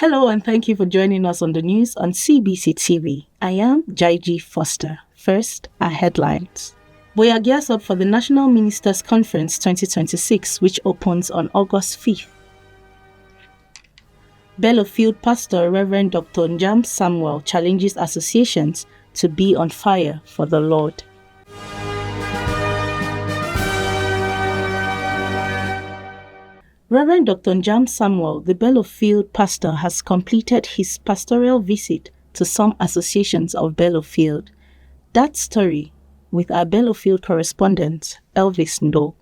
Hello and thank you for joining us on the news on Cbctv. I am Jaiji Foster. First, our headlines. We are geared up for the National Ministers Conference 2026, which opens on August 5th. Bellow Field Pastor Reverend Dr. Njam Samuel challenges associations to be on fire for the Lord. Reverend Dr. Njam Samuel, the Bellow Field pastor, has completed his pastoral visit to some associations of Bellow Field. That story with our Bellow Field correspondent, Elvis Ndo.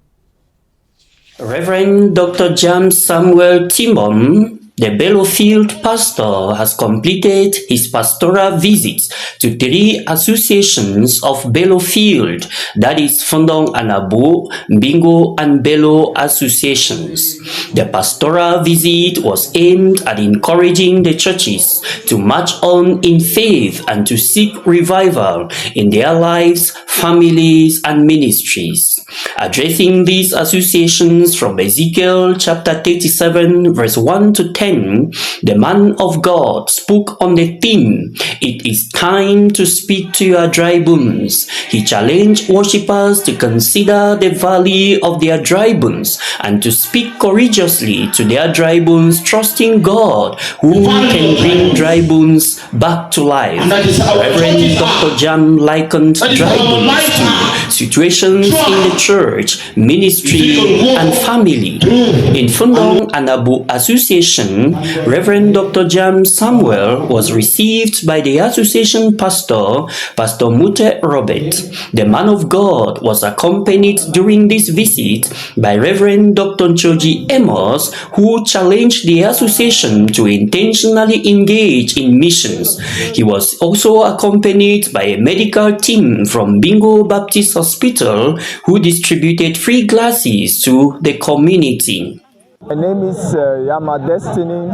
Reverend Dr. Njam Samuel Timon, the Bellow Field pastor, has completed his pastoral visits to 3 associations of Bellow Field, that is Fundong Anabo, Bingo and Bellow associations. The pastoral visit was aimed at encouraging the churches to march on in faith and to seek revival in their lives, families and ministries. Addressing these associations from Ezekiel chapter 37 verse 1 to 10, the man of God spoke on the theme, "It is time to speak to your dry bones." He challenged worshippers to consider the valley of their dry bones and to speak courageously to their dry bones, trusting God who can bring dry bones back to life. Reverend Dr. Njam likened dry bones to situations in the church, ministry, and family. In Fundong Anabo Association, Reverend Dr. Njam Samuel was received by the association pastor, Pastor Mute Robert. The man of God was accompanied during this visit by Reverend Dr. Choji Amos, who challenged the association to intentionally engage in missions. He was also accompanied by a medical team from Bingo Baptist Hospital, who distributed free glasses to the community. My name is Yama Destiny.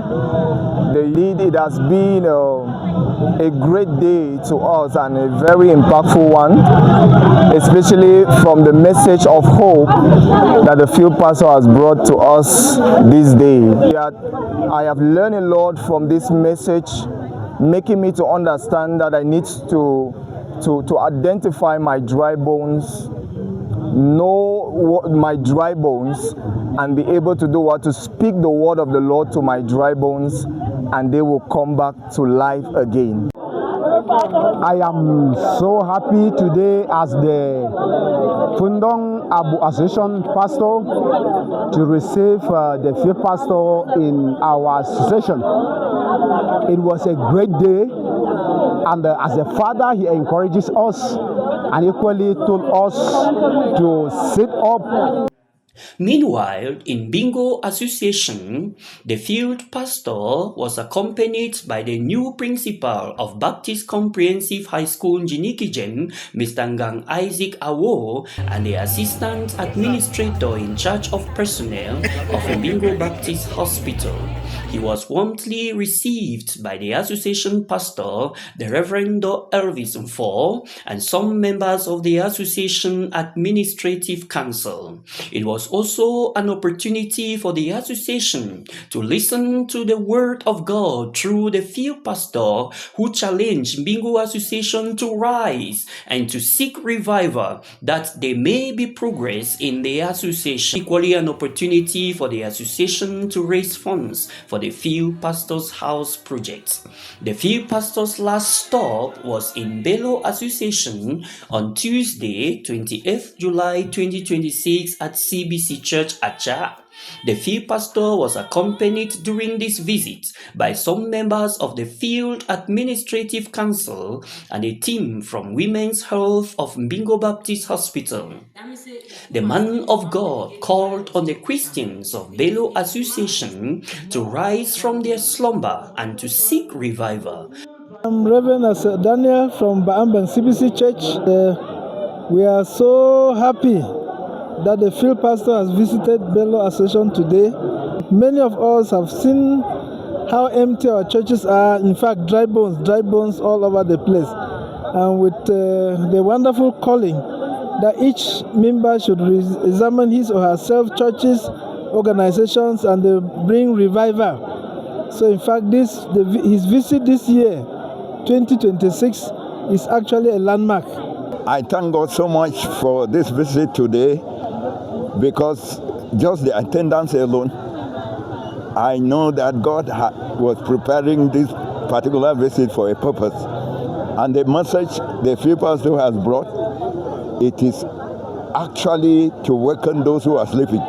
It has been a great day to us and a very impactful one, especially from the message of hope that the field pastor has brought to us this day. I have learned a lot from this message, making me to understand that I need to identify my dry bones, know my dry bones, and be able to do what? To speak the word of the Lord to my dry bones, and they will come back to life again. I am so happy today as the Fundong Abu Association pastor to receive the field pastor in our association. It was a great day, and as a father, he encourages us and equally told us to sit up. Meanwhile, in Bingo Association, the field pastor was accompanied by the new principal of Baptist Comprehensive High School Jinikijen, Mr. Ngang Isaac Awo, and the assistant administrator in charge of personnel of the Bingo Baptist Hospital. He was warmly received by the association pastor, the Reverend Elvis Mfo, and some members of the association administrative council. It was also an opportunity for the association to listen to the word of God through the field pastor, who challenged Bingo Association to rise and to seek revival that there may be progress in the association. Equally an opportunity for the association to raise funds for the field pastor's house project. The field pastor's last stop was in Bellow Association on Tuesday, 28th July 2026 at CBC Church Acha. The field pastor was accompanied during this visit by some members of the Field Administrative Council and a team from Women's Health of Bingo Baptist Hospital. The man of God called on the Christians of Bellow Association to rise from their slumber and to seek revival. I'm Reverend Daniel from Baambang CBC Church. We are so happy that the field pastor has visited Bellow Association today. Many of us have seen how empty our churches are. In fact, dry bones all over the place. And with the wonderful calling that each member should examine his or herself, churches, organizations, and they bring revival. So in fact, his visit this year, 2026, is actually a landmark. I thank God so much for this visit today, because just the attendance alone, I know that God was preparing this particular visit for a purpose. And the message the field pastor has brought, it is actually to awaken those who are sleeping.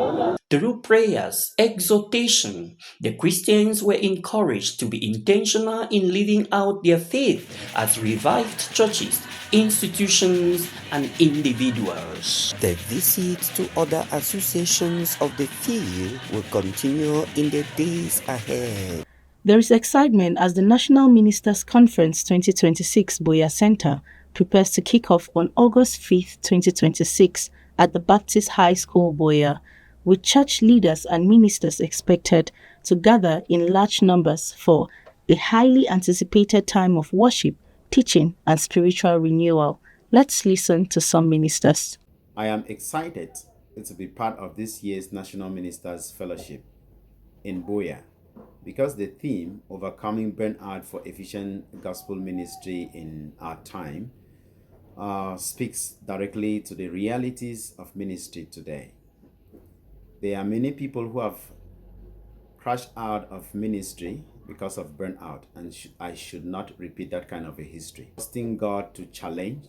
Through prayers, exhortation, the Christians were encouraged to be intentional in living out their faith as revived churches, institutions, and individuals. The visits to other associations of the field will continue in the days ahead. There is excitement as the National Ministers Conference 2026 Boya Center prepares to kick off on August 5th, 2026 at the Baptist High School Boya, with church leaders and ministers expected to gather in large numbers for a highly anticipated time of worship, teaching, and spiritual renewal. Let's listen to some ministers. I am excited to be part of this year's National Ministers Fellowship in Boya, because the theme, Overcoming Burnout for Efficient Gospel Ministry in Our Time, speaks directly to the realities of ministry today. There are many people who have crashed out of ministry because of burnout, and I should not repeat that kind of a history. Asking God to challenge,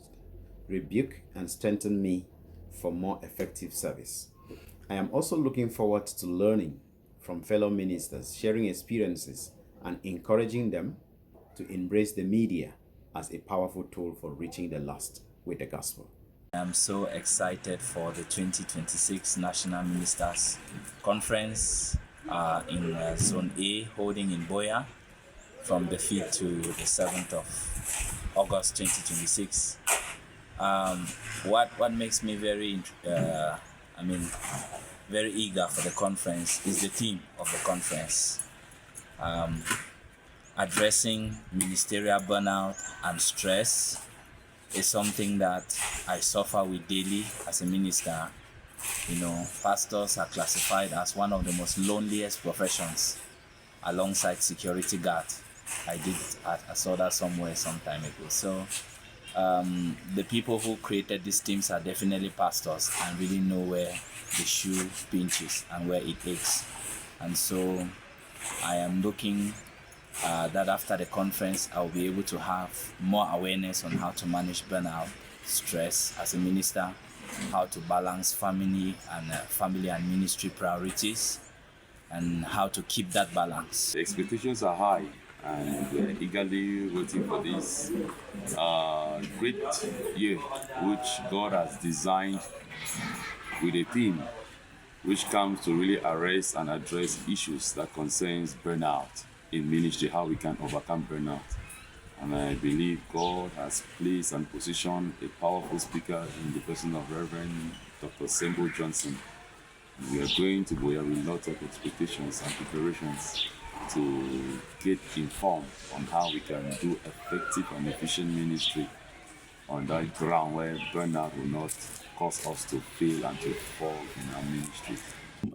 rebuke, and strengthen me for more effective service. I am also looking forward to learning from fellow ministers, sharing experiences, and encouraging them to embrace the media as a powerful tool for reaching the lost with the gospel. I'm so excited for the 2026 National Ministers Conference in Zone A, holding in Boya from the 5th to the 7th of August 2026. What makes me very eager for the conference is the theme of the conference. Addressing ministerial burnout and stress is something that I suffer with daily as a minister. You know, pastors are classified as one of the most loneliest professions alongside security guard. I saw that somewhere some time ago. So the people who created these teams are definitely pastors and really know where the shoe pinches and where it aches. And so I am looking that after the conference, I'll be able to have more awareness on how to manage burnout, stress as a minister, how to balance family and ministry priorities, and how to keep that balance. The expectations are high, and we're eagerly waiting for this great year which God has designed with a theme which comes to really arrest and address issues that concerns burnout in ministry, how we can overcome burnout. And I believe God has placed and positioned a powerful speaker in the person of Reverend Dr. Sembo Johnson. We are going to go with lots of expectations and preparations to get informed on how we can do effective and efficient ministry on that ground where burnout will not cause us to fail and to fall in our ministry.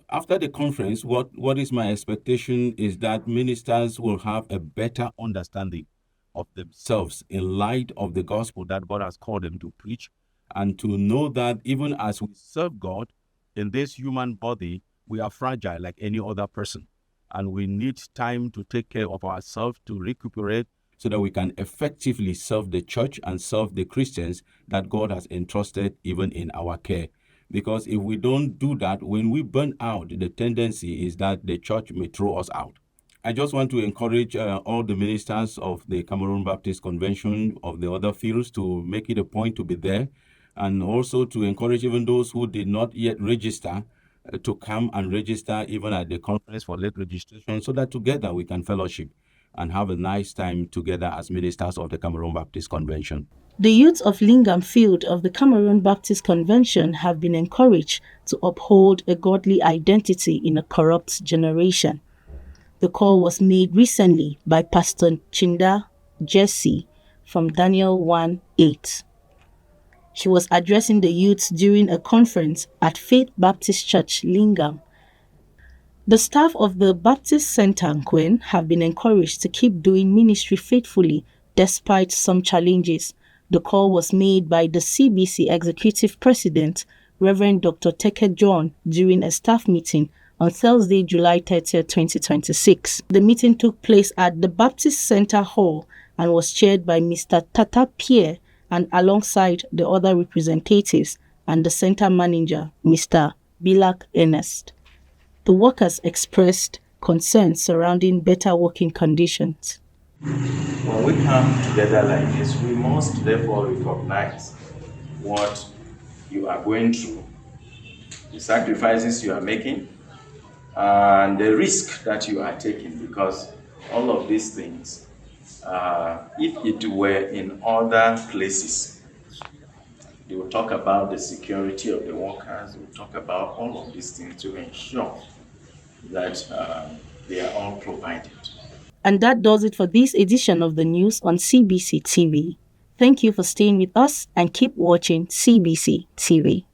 After the conference, what is my expectation is that ministers will have a better understanding of themselves in light of the gospel that God has called them to preach, and to know that even as we serve God in this human body, we are fragile like any other person, and we need time to take care of ourselves, to recuperate, so that we can effectively serve the church and serve the Christians that God has entrusted even in our care. Because if we don't do that, when we burn out, the tendency is that the church may throw us out. I just want to encourage all the ministers of the Cameroon Baptist Convention, of the other fields, to make it a point to be there, and also to encourage even those who did not yet register to come and register even at the conference for late registration, so that together we can fellowship and have a nice time together as ministers of the Cameroon Baptist Convention. The youth of Lingham field of the Cameroon Baptist Convention have been encouraged to uphold a godly identity in a corrupt generation. The call was made recently by Pastor Chinda Jesse from Daniel 1:8. She was addressing the youths during a conference at Faith Baptist Church, Lingham. The staff of the Baptist Center Nkwen have been encouraged to keep doing ministry faithfully despite some challenges. The call was made by the CBC Executive President, Reverend Dr. Teke John, during a staff meeting on Thursday, July 30, 2026. The meeting took place at the Baptist Center Hall and was chaired by Mr. Tata Pierre and alongside the other representatives and the center manager, Mr. Bilak Ernest. The workers expressed concerns surrounding better working conditions. When we come together like this, we must therefore recognize what you are going through, the sacrifices you are making, and the risk that you are taking, because all of these things, if it were in other places, they will talk about the security of the workers, they will talk about all of these things to ensure that they are all provided. And that does it for this edition of the news on Cbctv. Thank you for staying with us and keep watching Cbctv.